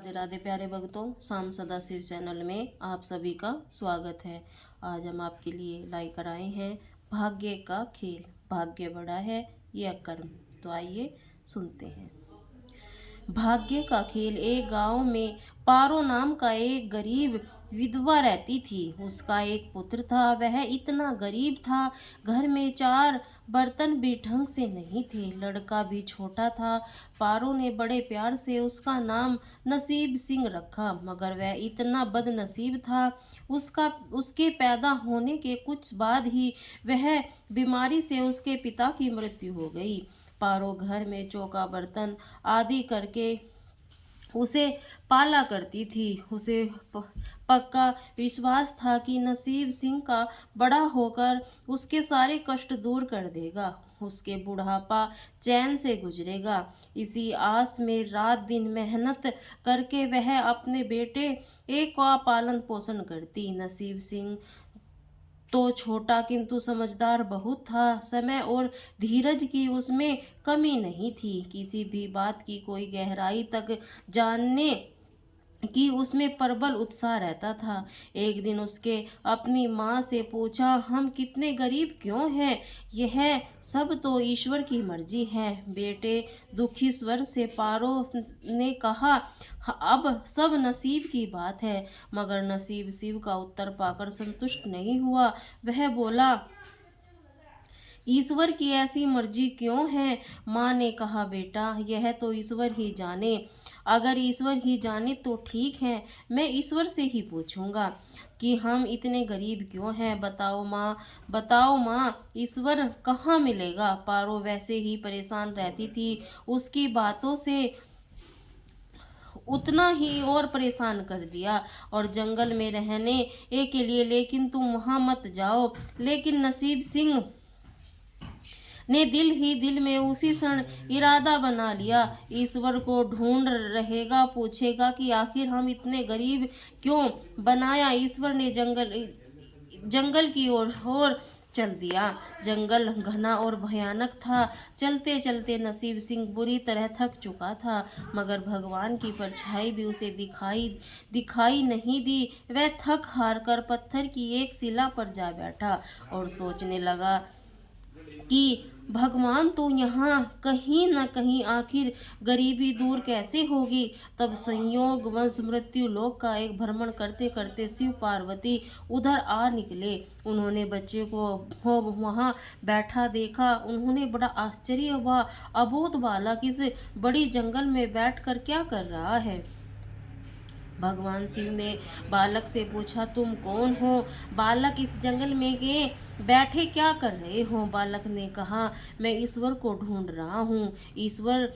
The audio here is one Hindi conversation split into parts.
राधे राधे प्यारे भक्तों, शाम सदा शिव चैनल में आप सभी का स्वागत है। आज हम आपके लिए लाइकर आए हैं भाग्य का खेल। भाग्य बड़ा है या कर्म। तो आइए सुनते हैं। भाग्य का खेल। एक गांव में पारो नाम का एक गरीब विधवा रहती थी। उसका एक पुत्र था। वह इतना गरीब था, घर में 4 बर्तन भी ढंग से नहीं थे। लड़का भी छोटा था। पारो ने बड़े प्यार से उसका नाम नसीब सिंह रखा, मगर वह इतना बदनसीब था। उसके पैदा होने के कुछ बाद ही वह बीमारी से उसके पिता की मृत्यु हो गई। पारो घर में चौका बर्तन आदि करके उसे पाला करती थी। उसे पक्का विश्वास था कि नसीब सिंह का बड़ा होकर उसके सारे कष्ट दूर कर देगा, उसके बुढ़ापा चैन से गुजरेगा। इसी आस में रात दिन मेहनत करके वह अपने बेटे एक का पालन पोषण करती। नसीब सिंह तो छोटा किंतु समझदार बहुत था। समय और धीरज की उसमें कमी नहीं थी। किसी भी बात की कोई गहराई तक जानने कि उसमें प्रबल उत्साह रहता था। एक दिन उसके अपनी माँ से पूछा, हम कितने गरीब क्यों हैं? यह सब तो ईश्वर की मर्जी है। बेटे दुखी स्वर से पारो ने कहा, अब सब नसीब की बात है। मगर नसीब शिव का उत्तर पाकर संतुष्ट नहीं हुआ। वह बोला, ईश्वर की ऐसी मर्जी क्यों है? माँ ने कहा, बेटा यह तो ईश्वर ही जाने। अगर ईश्वर ही जाने तो ठीक है, मैं ईश्वर से ही पूछूंगा कि हम इतने गरीब क्यों हैं। बताओ माँ, ईश्वर कहाँ मिलेगा? पारो वैसे ही परेशान रहती थी। उसकी बातों से उतना ही और परेशान कर दिया। और जंगल में रहने के लिए, लेकिन तुम वहां मत जाओ। लेकिन नसीब सिंह ने दिल ही दिल में उसी क्षण इरादा बना लिया। ईश्वर को ढूंढ रहेगा, पूछेगा कि आखिर हम इतने गरीब क्यों बनाया। ईश्वर ने जंगल की ओर चल दिया। जंगल घना और भयानक था। चलते चलते नसीब सिंह बुरी तरह थक चुका था, मगर भगवान की परछाई भी उसे दिखाई नहीं दी। वह थक हार कर पत्थर की एक शिला पर जा बैठा और सोचने लगा कि भगवान तो यहाँ कहीं न कहीं, आखिर गरीबी दूर कैसे होगी। तब संयोग वश मृत्यु लोक का एक भ्रमण करते करते शिव पार्वती उधर आ निकले। उन्होंने बच्चे को वहाँ बैठा देखा। उन्होंने बड़ा आश्चर्य हुआ। अबोध बालक इस बड़ी जंगल में बैठकर क्या कर रहा है? भगवान शिव ने बालक से पूछा, तुम कौन हो? बालक, इस जंगल में गए बैठे क्या कर रहे हो? बालक ने कहा, मैं ईश्वर को ढूंढ रहा हूँ। ईश्वर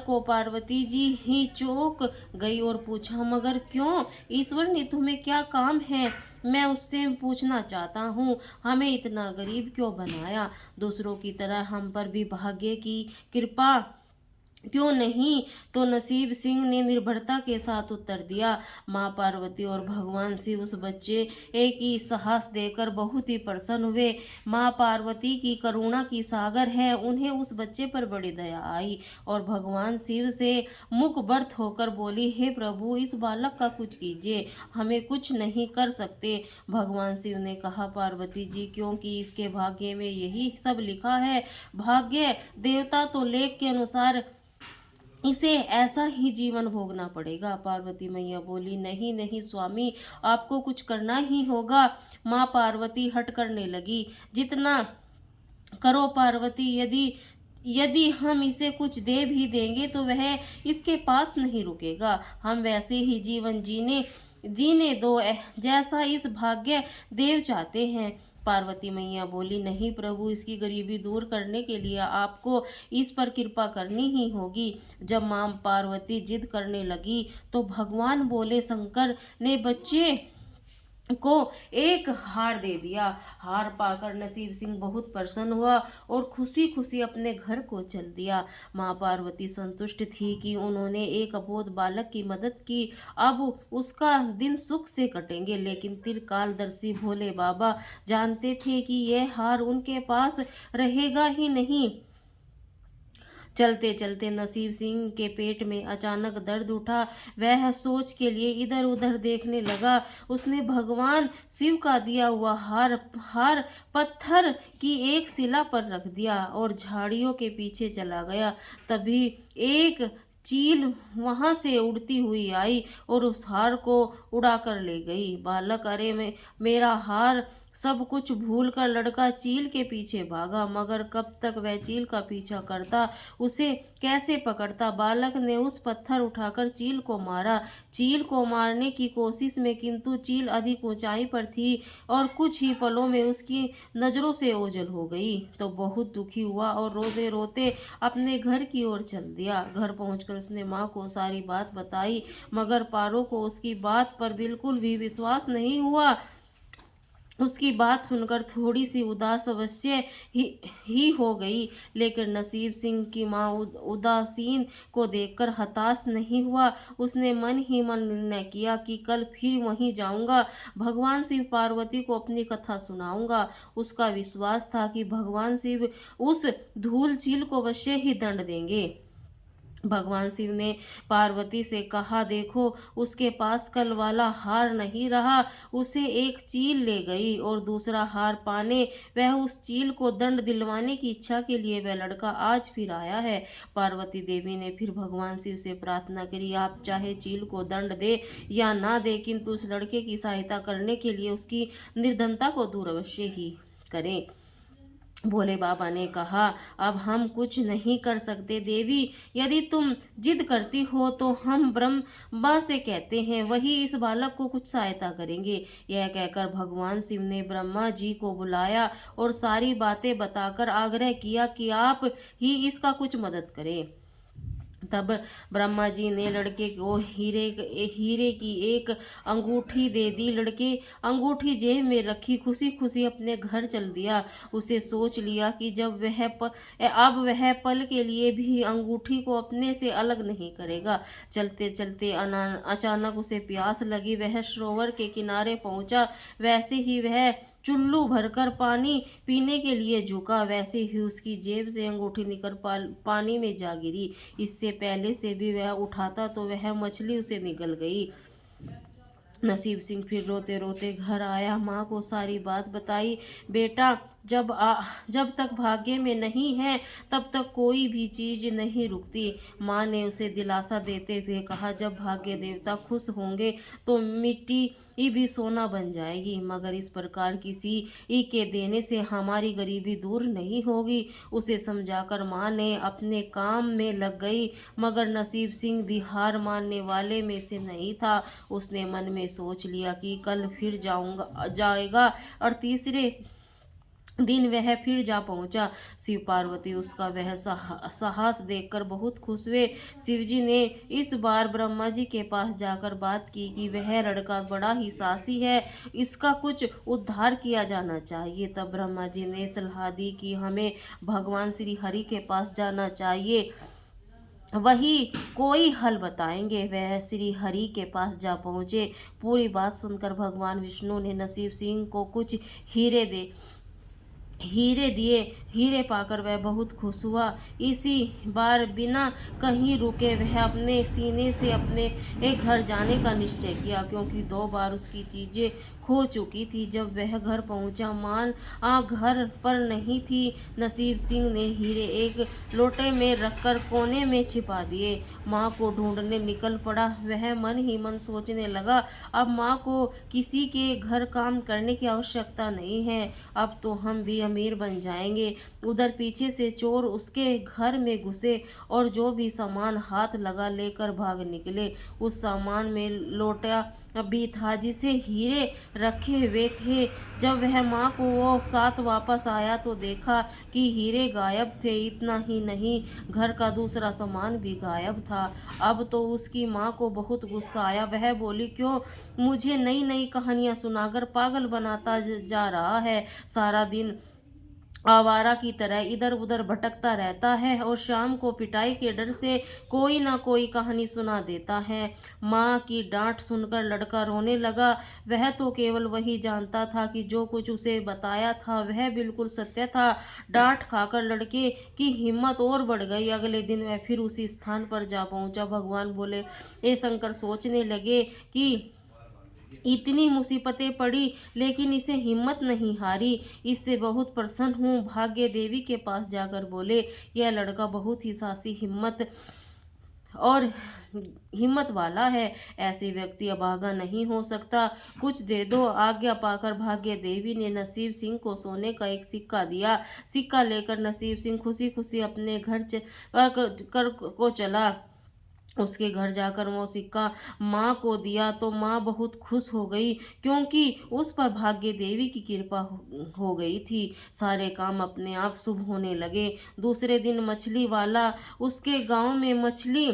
को पार्वती जी ही चौंक गई और पूछा, मगर क्यों? ईश्वर ने तुम्हें क्या काम है? मैं उससे पूछना चाहता हूँ, हमें इतना गरीब क्यों बनाया? दूसरों की तरह हम पर भी भाग्य की कृपा क्यों नहीं? तो नसीब सिंह ने निर्भरता के साथ उत्तर दिया। माँ पार्वती और भगवान शिव उस बच्चे एक ही साहस देकर बहुत ही प्रसन्न हुए। माँ पार्वती की करुणा की सागर है, उन्हें उस बच्चे पर बड़ी दया आई और भगवान शिव से मुख बर्थ होकर बोली, हे प्रभु, इस बालक का कुछ कीजिए, हमें कुछ नहीं कर सकते। भगवान शिव ने कहा, पार्वती जी, क्योंकि इसके भाग्य में यही सब लिखा है। भाग्य देवता तो लेख के अनुसार इसे ऐसा ही जीवन भोगना पड़ेगा। पार्वती मैया बोली, नहीं नहीं स्वामी, आपको कुछ करना ही होगा। माँ पार्वती हट करने लगी। जितना करो पार्वती, यदि यदि हम इसे कुछ दे भी देंगे तो वह इसके पास नहीं रुकेगा। हम वैसे ही जीवन जीने दो जैसा इस भाग्य देव चाहते हैं। पार्वती मैया बोली, नहीं प्रभु, इसकी गरीबी दूर करने के लिए आपको इस पर कृपा करनी ही होगी। जब मां पार्वती जिद करने लगी तो भगवान बोले, शंकर ने बच्चे को एक हार दे दिया। हार पाकर नसीब सिंह बहुत प्रसन्न हुआ और खुशी खुशी अपने घर को चल दिया। माँ पार्वती संतुष्ट थी कि उन्होंने एक अबोध बालक की मदद की। अब उसका दिन सुख से कटेंगे। लेकिन त्रिकालदर्शी भोले बाबा जानते थे कि यह हार उनके पास रहेगा ही नहीं। चलते चलते नसीब सिंह के पेट में अचानक दर्द उठा। वह सोच के लिए इधर उधर देखने लगा। उसने भगवान शिव का दिया हुआ हार पत्थर की एक शिला पर रख दिया और झाड़ियों के पीछे चला गया। तभी एक चील वहां से उड़ती हुई आई और उस हार को उड़ा कर ले गई। बालक, अरे मेरा हार, सब कुछ भूलकर लड़का चील के पीछे भागा, मगर कब तक वह चील का पीछा करता, उसे कैसे पकड़ता। बालक ने उस पत्थर उठाकर चील को मारा। चील को मारने की कोशिश में किंतु चील अधिक ऊंचाई पर थी और कुछ ही पलों में उसकी नजरों से ओझल हो गई। तो बहुत दुखी हुआ और रोते रोते अपने घर की ओर चल दिया। घर पहुंचकर उसने माँ को सारी बात बताई, मगर पारो को उसकी बात पर बिल्कुल भी विश्वास नहीं हुआ। उसकी बात सुनकर थोड़ी सी उदास अवश्य ही हो गई, लेकिन नसीब सिंह की माँ उदासीन को देखकर हताश नहीं हुआ। उसने मन ही मन निर्णय किया कि कल फिर वहीं जाऊंगा, भगवान शिव पार्वती को अपनी कथा सुनाऊंगा। उसका विश्वास था कि भगवान शिव उस धूल चील को अवश्य ही दंड देंगे। भगवान शिव ने पार्वती से कहा, देखो, उसके पास कल वाला हार नहीं रहा, उसे एक चील ले गई और दूसरा हार पाने वह उस चील को दंड दिलवाने की इच्छा के लिए वह लड़का आज फिर आया है। पार्वती देवी ने फिर भगवान शिव से प्रार्थना करी, आप चाहे चील को दंड दे या ना दे, किंतु उस लड़के की सहायता करने के लिए उसकी निर्धनता को दूर अवश्य ही करें। भोले बाबा ने कहा, अब हम कुछ नहीं कर सकते देवी, यदि तुम जिद करती हो तो हम ब्रह्मा से कहते हैं, वही इस बालक को कुछ सहायता करेंगे। यह कहकर भगवान शिव ने ब्रह्मा जी को बुलाया और सारी बातें बताकर आग्रह किया कि आप ही इसका कुछ मदद करें। तब ब्रह्मा जी ने लड़के को हीरे की एक अंगूठी दे दी। लड़के अंगूठी जेब में रखी खुशी खुशी अपने घर चल दिया। उसे सोच लिया कि अब वह पल के लिए भी अंगूठी को अपने से अलग नहीं करेगा। चलते चलते अचानक उसे प्यास लगी। वह सरोवर के किनारे पहुंचा। वैसे ही वह चुल्लू भरकर पानी पीने के लिए झुका, वैसे ही उसकी जेब से अंगूठी निकल पानी में जा गिरी। इससे पहले से भी वह उठाता तो वह मछली उसे निगल गई। नसीब सिंह फिर रोते रोते घर आया, माँ को सारी बात बताई। बेटा, जब तक भाग्य में नहीं है तब तक कोई भी चीज नहीं रुकती। माँ ने उसे दिलासा देते हुए कहा, जब भाग्य देवता खुश होंगे तो मिट्टी भी सोना बन जाएगी, मगर इस प्रकार किसी के देने से हमारी गरीबी दूर नहीं होगी। उसे समझाकर माँ ने अपने काम में लग गई, मगर नसीब सिंह भी हार मानने वाले में से नहीं था। उसने मन में सोच लिया कि कल फिर जाएगा और तीसरे दिन वह फिर जा पहुंचा। शिव पार्वती उसका वह साहस देखकर बहुत खुश हुए। शिवजी ने इस बार ब्रह्मा जी के पास जाकर बात की कि वह लड़का बड़ा ही साहसी है, इसका कुछ उद्धार किया जाना चाहिए। तब ब्रह्मा जी ने सलाह दी कि हमें भगवान श्री हरि के पास जाना चाहिए, वही कोई हल बताएंगे। वह श्री हरि के पास जा पहुँचे। पूरी बात सुनकर भगवान विष्णु ने नसीब सिंह को कुछ हीरे दिए। हीरे पाकर वह बहुत खुश हुआ। इसी बार बिना कहीं रुके वह अपने सीने से अपने घर जाने का निश्चय किया, क्योंकि 2 बार उसकी चीजें खो चुकी थी। जब वह घर पहुंचा, घर पर नहीं थी। नसीब सिंह ने हीरे एक लोटे में रखकर कोने में छिपा दिए। माँ को ढूंढने निकल पड़ा। वह मन ही मन सोचने लगा, अब माँ को किसी के घर काम करने की आवश्यकता नहीं है, अब तो हम भी अमीर बन जाएंगे। उधर पीछे से चोर उसके घर में घुसे और जो भी सामान हाथ लगा लेकर भाग निकले। उस सामान में लोटा भी था जिसे हीरे रखे हुए थे। जब वह माँ को वो साथ वापस आया तो देखा कि हीरे गायब थे। इतना ही नहीं, घर का दूसरा सामान भी गायब था। अब तो उसकी माँ को बहुत गुस्सा आया। वह बोली, क्यों मुझे नई नई कहानियां सुनाकर पागल बनाता जा रहा है? सारा दिन आवारा की तरह इधर उधर भटकता रहता है और शाम को पिटाई के डर से कोई ना कोई कहानी सुना देता है। माँ की डांट सुनकर लड़का रोने लगा। वह तो केवल वही जानता था कि जो कुछ उसे बताया था वह बिल्कुल सत्य था। डांट खाकर लड़के की हिम्मत और बढ़ गई। अगले दिन वह फिर उसी स्थान पर जा पहुंचा। भगवान बोले, ए शंकर सोचने लगे कि इतनी मुसीबतें पड़ी लेकिन इसे हिम्मत नहीं हारी। इससे बहुत प्रसन्न हूँ। भाग्य देवी के पास जाकर बोले, यह लड़का बहुत ही साहसी हिम्मत वाला है। ऐसे व्यक्ति अभागा नहीं हो सकता। कुछ दे दो। आज्ञा पाकर भाग्य देवी ने नसीब सिंह को सोने का एक सिक्का दिया। सिक्का लेकर नसीब सिंह खुशी खुशी अपने घर को चला। उसके घर जाकर वो सिक्का माँ को दिया तो माँ बहुत खुश हो गई, क्योंकि उस पर भाग्य देवी की कृपा हो गई थी। सारे काम अपने आप शुभ होने लगे। दूसरे दिन मछली वाला उसके गांव में मछली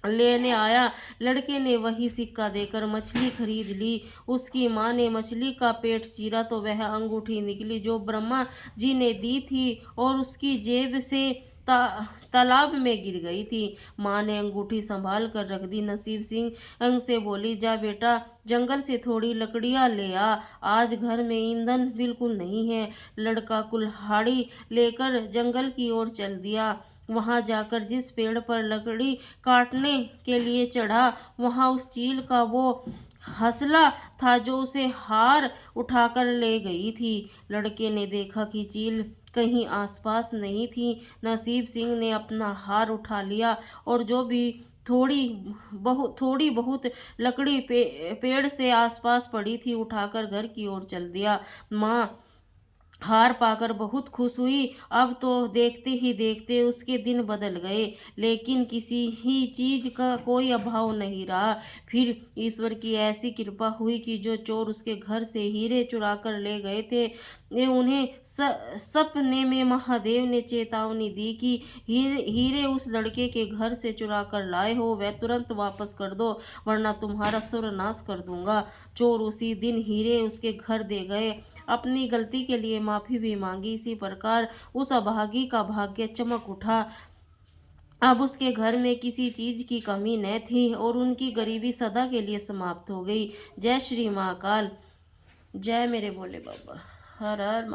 लेने आया। लड़के ने वही सिक्का देकर मछली खरीद ली। उसकी माँ ने मछली का पेट चीरा तो वह अंगूठी निकली जो ब्रह्मा जी ने दी थी और उसकी जेब से तालाब में गिर गई थी। माँ ने अंगूठी संभाल कर रख दी। नसीब सिंह से बोली, जा बेटा जंगल से थोड़ी लकड़ियाँ ले आ, आज घर में ईंधन बिल्कुल नहीं है। लड़का कुल्हाड़ी लेकर जंगल की ओर चल दिया। वहां जाकर जिस पेड़ पर लकड़ी काटने के लिए चढ़ा, वहां उस चील का वो हंसला था जो उसे हार उठाकर ले गई थी। लड़के ने देखा कि चील कहीं आसपास नहीं थी। नसीब सिंह ने अपना हार उठा लिया और जो भी थोड़ी बहुत लकड़ी पेड़ से आसपास पड़ी थी उठाकर घर की ओर चल दिया। माँ हार पाकर बहुत खुश हुई। अब तो देखते ही देखते उसके दिन बदल गए, लेकिन किसी ही चीज का कोई अभाव नहीं रहा। फिर ईश्वर की ऐसी कृपा हुई कि जो चोर उसके घर से हीरे चुरा कर ले गए थे, उन्हें सपने में महादेव ने चेतावनी दी कि हीरे उस लड़के के घर से चुरा कर लाए हो वह तुरंत वापस कर दो, वरना तुम्हारा सर्वनाश कर दूंगा। चोर उसी दिन हीरे उसके घर दे गए। अपनी गलती के लिए माफी भी मांगी। इसी प्रकार उस अभागी का भाग्य चमक उठा। अब उसके घर में किसी चीज की कमी न थी और उनकी गरीबी सदा के लिए समाप्त हो गई। जय श्री महाकाल। जय मेरे भोले बाबा। हर हर